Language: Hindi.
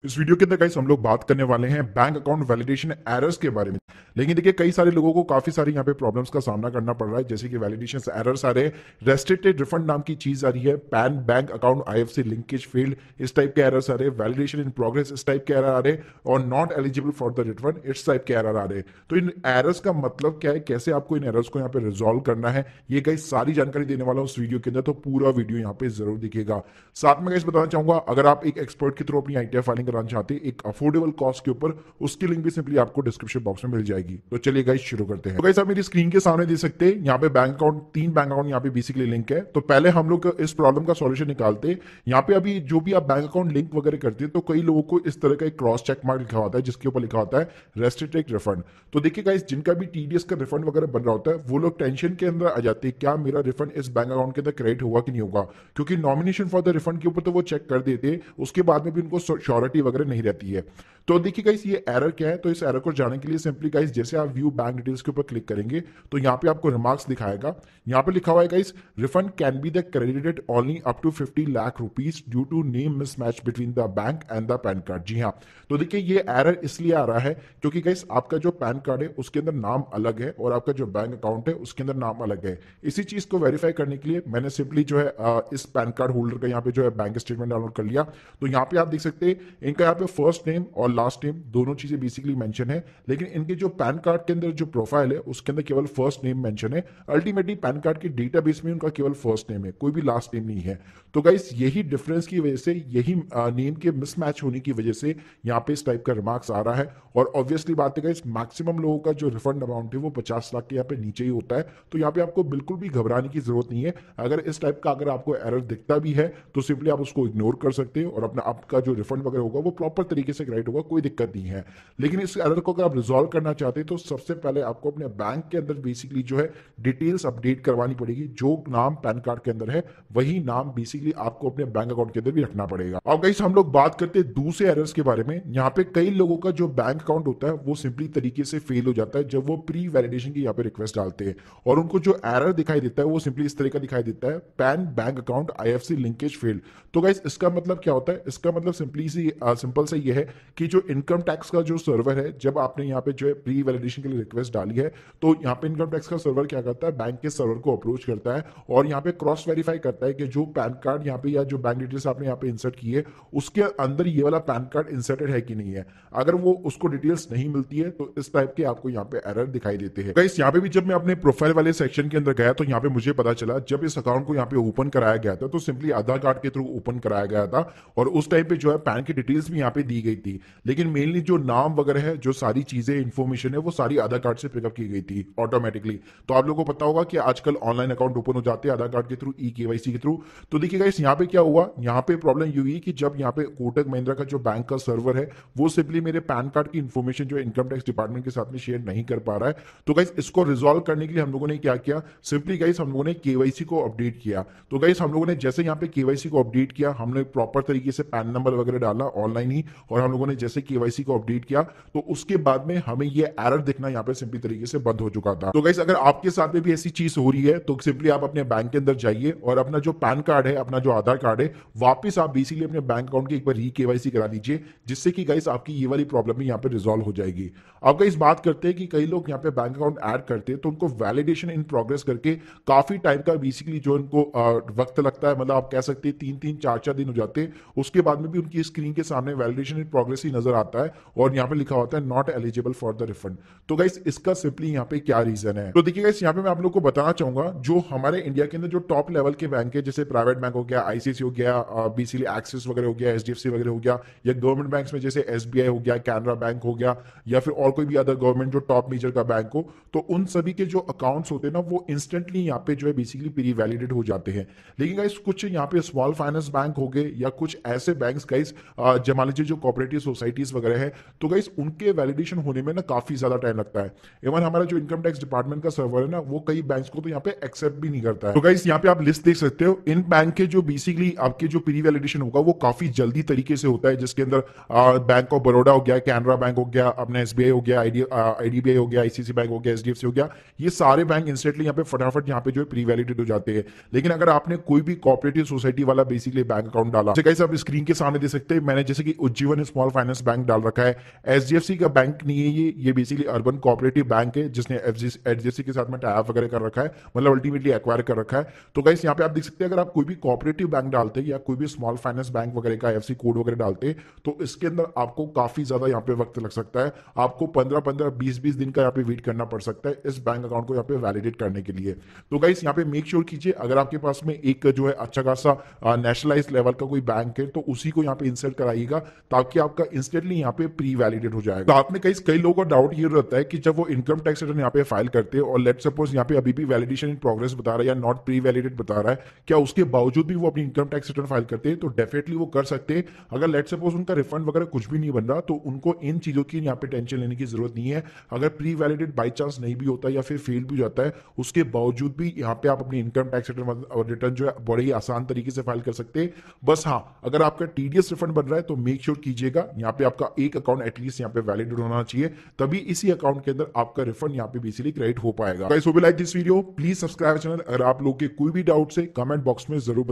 इस वीडियो के अंदर गाइस हम लोग बात करने वाले हैं बैंक अकाउंट वैलिडेशन एरर्स के बारे में। लेकिन देखिए कई सारे लोगों को काफी सारी यहाँ पे प्रॉब्लम्स का सामना करना पड़ रहा है, जैसे कि वैलिडेशन एरर्स आ रहे हैं, रेस्ट्रिक्टेड रिफंड नाम की चीज आ रही है, pan bank account IFC linkage failed इस टाइप के एरर्स आ रहे हैं, वैलिडेशन इन प्रोग्रेस इस टाइप के एरर आ रहे हैं, और not eligible for the refund इस टाइप के एरर आ रहे हैं। तो इन एरर्स का मतलब क्या है, कैसे आपको इन एरर्स को यहाँ पे रिजॉल्व करना है, ये गाइस सारी जानकारी देने वाला हूँ उस वीडियो के अंदर, तो पूरा वीडियो यहाँ पे जरूर दिखेगा। साथ में गाइस बताना चाहूंगा, अगर आप एक एक्सपर्ट के थ्रू अपनी आईटीआर फाइलिंग कराना चाहते हैं एक अफोर्डेबल कॉस्ट के ऊपर, उसकी लिंक भी सिंपली आपको डिस्क्रिप्शन बॉक्स में मिल जाएगी। तो चलिए गाइस शुरू करते हैं। तो गाइस आप मेरी स्क्रीन के सामने देख सकते हैं, यहाँ पे बैंक अकाउंट, 3 बैंक अकाउंट यहाँ पे बेसिकली लिंक है। तो पहले हम लोग इस प्रॉब्लम का सॉल्यूशन निकालते हैं। यहाँ पे अभी जो भी आप बैंक अकाउंट लिंक वगैरह करते हैं, तो कई लोगों को इस तरह का एक क्रॉस चेक मार्क लिखा होता है जिसके ऊपर लिखा होता है रेस्ट्रिक्टेड रिफंड। तो देखिए गाइस, जिनका भी टीडीएस का रिफंड वगैरह बन रहा होता है, वो लोग टेंशन के अंदर आ जाते हैं, क्या मेरा रिफंड इस बैंक अकाउंट के अंदर क्रेडिट होगा कि नहीं होगा, क्योंकि नॉमिनेशन फॉर द रिफंड के ऊपर तो वो चेक कर देते, उसके बाद में भी उनको श्योरिटी वगैरह नहीं रहती है। तो देखिए गाइस, ये एरर क्या है, तो इस एरर को जाने के लिए सिंपली गाइस, जैसे आप व्यू बैंक डिटेल्स के ऊपर क्लिक करेंगे तो यहाँ पे आपको रिमार्क्स दिखाएगा। यहाँ पे लिखा हुआ है guys, refund can be the credited only up to 50 lakh rupees due to name mismatch between the bank and the PAN card. जी हाँ, तो देखिए ये एरर इसलिए आ रहा है क्योंकि गाइस आपका जो पैन कार्ड है उसके अंदर नाम अलग है और आपका जो बैंक अकाउंट है उसके अंदर नाम अलग है। इसी चीज को वेरीफाई करने के लिए मैंने सिंपली जो है इस पैन कार्ड होल्डर का यहाँ पे जो है बैंक स्टेटमेंट डाउनलोड कर लिया। तो यहाँ पे आप देख सकते हैं, इनका यहाँ पे फर्स्ट नेम और लास्ट नेम दोनों चीजें बेसिकली मेंशन है, लेकिन इनके जो पैन कार्ड के अंदर जो प्रोफाइल है उसके अंदर केवल फर्स्ट नेम मेंशन है। अल्टीमेटली पैन कार्ड के डेटाबेस में उनका केवल फर्स्ट नेम है, कोई भी लास्ट नेम नहीं है। तो गाइस यही डिफरेंस की वजह से, यही नेम के मिसमैच होने की वजह से यहाँ पे इस टाइप का रिमार्क्स आ रहा है। और ऑब्वियसली बात है गाइस, मैक्सिमम लोगों का जो रिफंड अमाउंट है वो 50 लाख के यहाँ पे नीचे ही होता है। तो यहाँ पे आपको बिल्कुल भी घबराने की जरूरत नहीं है। अगर इस टाइप का अगर आपको एरर दिखता भी है तो सिंपली आप उसको इग्नोर कर सकते हो और अपना आपका जो रिफंड वगैरह होगा वो प्रॉपर तरीके से क्रेडिट होगा, कोई दिक्कत नहीं है। लेकिन इस एरर को अगर आप रिजॉल्व करना चाहते हैं तो सबसे पहले आपको अपने बैंक के अंदर बेसिकली जो है डिटेल्स अपडेट करवानी पड़ेगी। जो नाम पैन कार्ड के अंदर है वही नाम बेसिकली आपको अपने बैंक अकाउंट के अंदर भी रखना पड़ेगा। अब गाइस हम लोग बात करते हैं दूसरे एरर्स के बारे में। यहाँ पे कई लोगों का जो बैंक अकाउंट होता है वो सिंपली तरीके से फेल हो जाता है जब वो प्री वैलिडेशन की यहाँ पे रिक्वेस्ट डालते हैं, और उनको जो एरर दिखाई देता है वो सिंपली इस तरह का दिखाई देता है, pan bank account IFC linkage failed. तो गाइस इसका मतलब क्या होता है, इसका मतलब सिंपल से ये है कि जो इनकम टैक्स का जो सर्वर है, जब आपने यहाँ पे जो है प्री वैलिडेशन के लिए रिक्वेस्ट डाली है, तो यहाँ पे इनकम टैक्स का सर्वर क्या करता है, बैंक के सर्वर को अप्रोच करता है और यहाँ पे क्रॉस वेरीफाई करता है कि जो पैन कार्ड यहाँ पे या जो बैंक डिटेल्स आपने यहाँ पे इंसर्ट की है उसके अंदर ये वाला पैन कार्ड इंसर्टेड है कि नहीं है। अगर वो उसको डिटेल्स नहीं मिलती है तो इस टाइप के आपको यहाँ पे एरर दिखाई देते हैं। गाइस यहाँ पे भी जब मैं अपने प्रोफाइल वाले सेक्शन के अंदर गया तो यहाँ पे मुझे पता चला, जब इस अकाउंट को यहाँ पे ओपन कराया गया था तो सिंपली आधार कार्ड के थ्रू ओपन कराया गया था और उस टाइम पे जो है पैन की डिटेल्स भी यहाँ पे दी गई थी, लेकिन मेनली जो नाम वगैरह है, जो सारी चीजें इंफॉर्मेशन है, वो सारी आधार कार्ड से पिकअप की गई थी ऑटोमेटिकली। तो आप लोगों को पता होगा कि आजकल ऑनलाइन अकाउंट ओपन हो जाते हैं आधार कार्ड के थ्रू, ई-केवाईसी के थ्रू। तो देखिए गाइस यहाँ पे क्या हुआ, यहाँ पे प्रॉब्लम ये हुई कि जब यहाँ पे कोटक महिंद्रा का जो बैंक का सर्वर है वो सिंपली मेरे पैन कार्ड की इंफॉर्मेशन जो इनकम टैक्स डिपार्टमेंट के साथ में शेयर नहीं कर पा रहा है। तो गाइस इसको रिजॉल्व करने के लिए हम लोगों ने क्या किया, सिंपली गाइस हम लोगों ने केवाईसी को अपडेट किया। तो गाइस हम लोगों ने जैसे यहाँ पे केवाईसी को अपडेट किया, हमने प्रॉपर तरीके से पैन नंबर वगैरह डाला ऑनलाइन ही, और हम लोगों ने जैसे केवाईसी को अपडेट किया तो उसके बाद में हमें ये एरर दिखना यहाँ पे सिंपली तरीके से बंद हो चुका था। तो गाइस अगर आपके साथ में भी ऐसी चीज हो रही है तो सिंपली आप अपने बैंक के अंदर जाइए और अपना जो पैन कार्ड है, अपना जो आधार कार्ड है, वापस आप बेसिकली अपने बैंक अकाउंट की एक बार री-केवाईसी करा लीजिए, जिससे कि गाइस आपकी ये वाली प्रॉब्लम भी यहाँ पे रिजॉल्व हो जाएगी। अब गाइस बात करते हैं कि कई लोग यहाँ पे बैंक अकाउंट ऐड करते हैं तो उनको वैलिडेशन इन प्रोग्रेस करके काफी टाइम का बेसिकली जो उनको वक्त लगता है, मतलब आप कह सकते हैं 3-4 दिन हो जाते हैं, उसके बाद में भी उनकी स्क्रीन के सामने वैलिडेशन इन प्रोग्रेस ही नजर आता है और यहाँ पे लिखा होता है not eligible for the refund. तो गाइस इसका सिंपली यहाँ पे क्या रीजन है, तो देखिए गाइस यहाँ पे मैं आप लोग को बताना चाहूंगा, जो हमारे इंडिया के अंदर जो टॉप लेवल के बैंक है, जैसे प्राइवेट बैंक हो गया, आईसीआईसी हो गया, बेसिकली एक्सिस वगैरह हो गया, एचडीएफसी वगैरह हो गया, या गवर्नमेंट बैंक्स में जैसे एसबीआई हो गया, कैनरा बैंक हो गया, या फिर और कोई भी अदर गवर्नमेंट जो टॉप मेजर का बैंक हो, तो उन सभी के जो अकाउंट्स होते हैं ना वो इंस्टेंटली यहाँ पे जो है बेसिकली प्री वैलिडेट हो जाते हैं। लेकिन गाइस कुछ यहाँ पे स्मॉल फाइनेंस बैंक हो गए या कुछ ऐसे बैंक्स गाइस, मान लीजिए जो कोऑपरेटिव सोसाइटीज वगैरह है, तो गाइस उनके वैलिडेशन होने में ना काफी ज्यादा टाइम लगता है। इवन हमारा जो इनकम टैक्स डिपार्टमेंट का सर्वर है ना, वो कई बैंक्स को तो यहाँ पे एक्सेप्ट भी नहीं करता है। तो गाइस यहाँ पे आप लिस्ट देख सकते हो, इन बैंक के के जो बेसिकली आपके जो प्री वैलिडेशन होगा वो काफी जल्दी तरीके से होता है, जिसके अंदर बैंक ऑफ बड़ौदा हो गया, कैनरा बैंक हो गया, अपना एसबीआई हो गया, आईडीबीआई हो गया, आईसीसी बैंक हो गया, एचडीएफसी हो गया, ये सारे बैंक इंस्टेंटली यहाँ पे फटाफट यहाँ पे जो है प्री वैलिडेट हो जाते हैं। लेकिन अगर आपने कोई भी कोऑपरेटिव सोसाइटी वाला बेसिकली बैंक अकाउंट डाला, जैसे गाइस आप स्क्रीन के सामने दे सकते हैं, मैंने जैसे कि उज्जीवन स्मॉल फाइनेंस बैंक डाल रखा है। एचडीएफसी का बैंक नहीं है ये बेसिकली अर्बन कोऑपरेटिव बैंक है, जिसने एचडीएफसी के साथ में टाइप वगैरह कर रखा है, मतलब अल्टीमेटली एक्वायर कर रखा है। तो गाइस यहाँ पे आप देख सकते हैं, अगर आप कोई भी कोऑपरेटिव बैंक डालते हैं या कोई भी स्मॉल फाइनेंस बैंक वगैरह का एफसी कोड वगैरह डालते हैं, तो इसके अंदर आपको काफी ज्यादा यहाँ पे वक्त लग सकता है। आपको 15-15, 20-20 दिन का यहाँ पे वेट करना पड़ सकता है इस बैंक अकाउंट को यहाँ पे वैलिडेट करने के लिए। तो गाइस यहाँ पे मेक श्योर कीजिए, अगर आपके पास में एक जो है अच्छा खासा नेशनलाइज लेवल का कोई बैंक है, तो उसी को यहाँ पे इंसर्ट कराइएगा, ताकि आपका इंस्टेंटली यहाँ पे प्री वैलिडेट हो जाएगा। साथ में कई लोगों का डाउट ये रहता है कि जब वो इनकम टैक्स रिटर्न यहाँ पे फाइल करते हैं और लेट सपोज यहाँ पे अभी भी वैलिडेशन इन प्रोग्रेस बता रहा है या नॉट प्री वैलिडेट बता रहा है, क्या उसके बावजूद भी वो अपनी इनकम टैक्स रिटर्न फाइल करते हैं? तो डेफिनेटली वो कर सकते हैं। अगर लेट सपोज उनका रिफंड वगैरह कुछ भी नहीं बन रहा, तो उनको इन चीजों की यहाँ पे टेंशन लेने की जरूरत नहीं है। अगर प्री वैलिडेट बाई चांस नहीं भी होता या फिर फेल भी हो जाता है, उसके बावजूद भी यहाँ पे आप अपनी इनकम टैक्स रिटर्न जो है बड़े ही आसान तरीके से फाइल कर सकते हैं। बस हाँ, अगर आपका टीडीएस रिफंड बन रहा है तो मेक श्योर कीजिएगा यहाँ पे आपका एक अकाउंट एटलीस्ट यहाँ पे वैलिडेट होना चाहिए, तभी इसी अकाउंट के अंदर आपका रिफंड यहाँ पे बेसिकली क्रेडिट हो पाएगा। Guys hope you like this video, please subscribe channel. अगर आप लोग के कोई भी डाउट है कमेंट बॉक्स में जरूर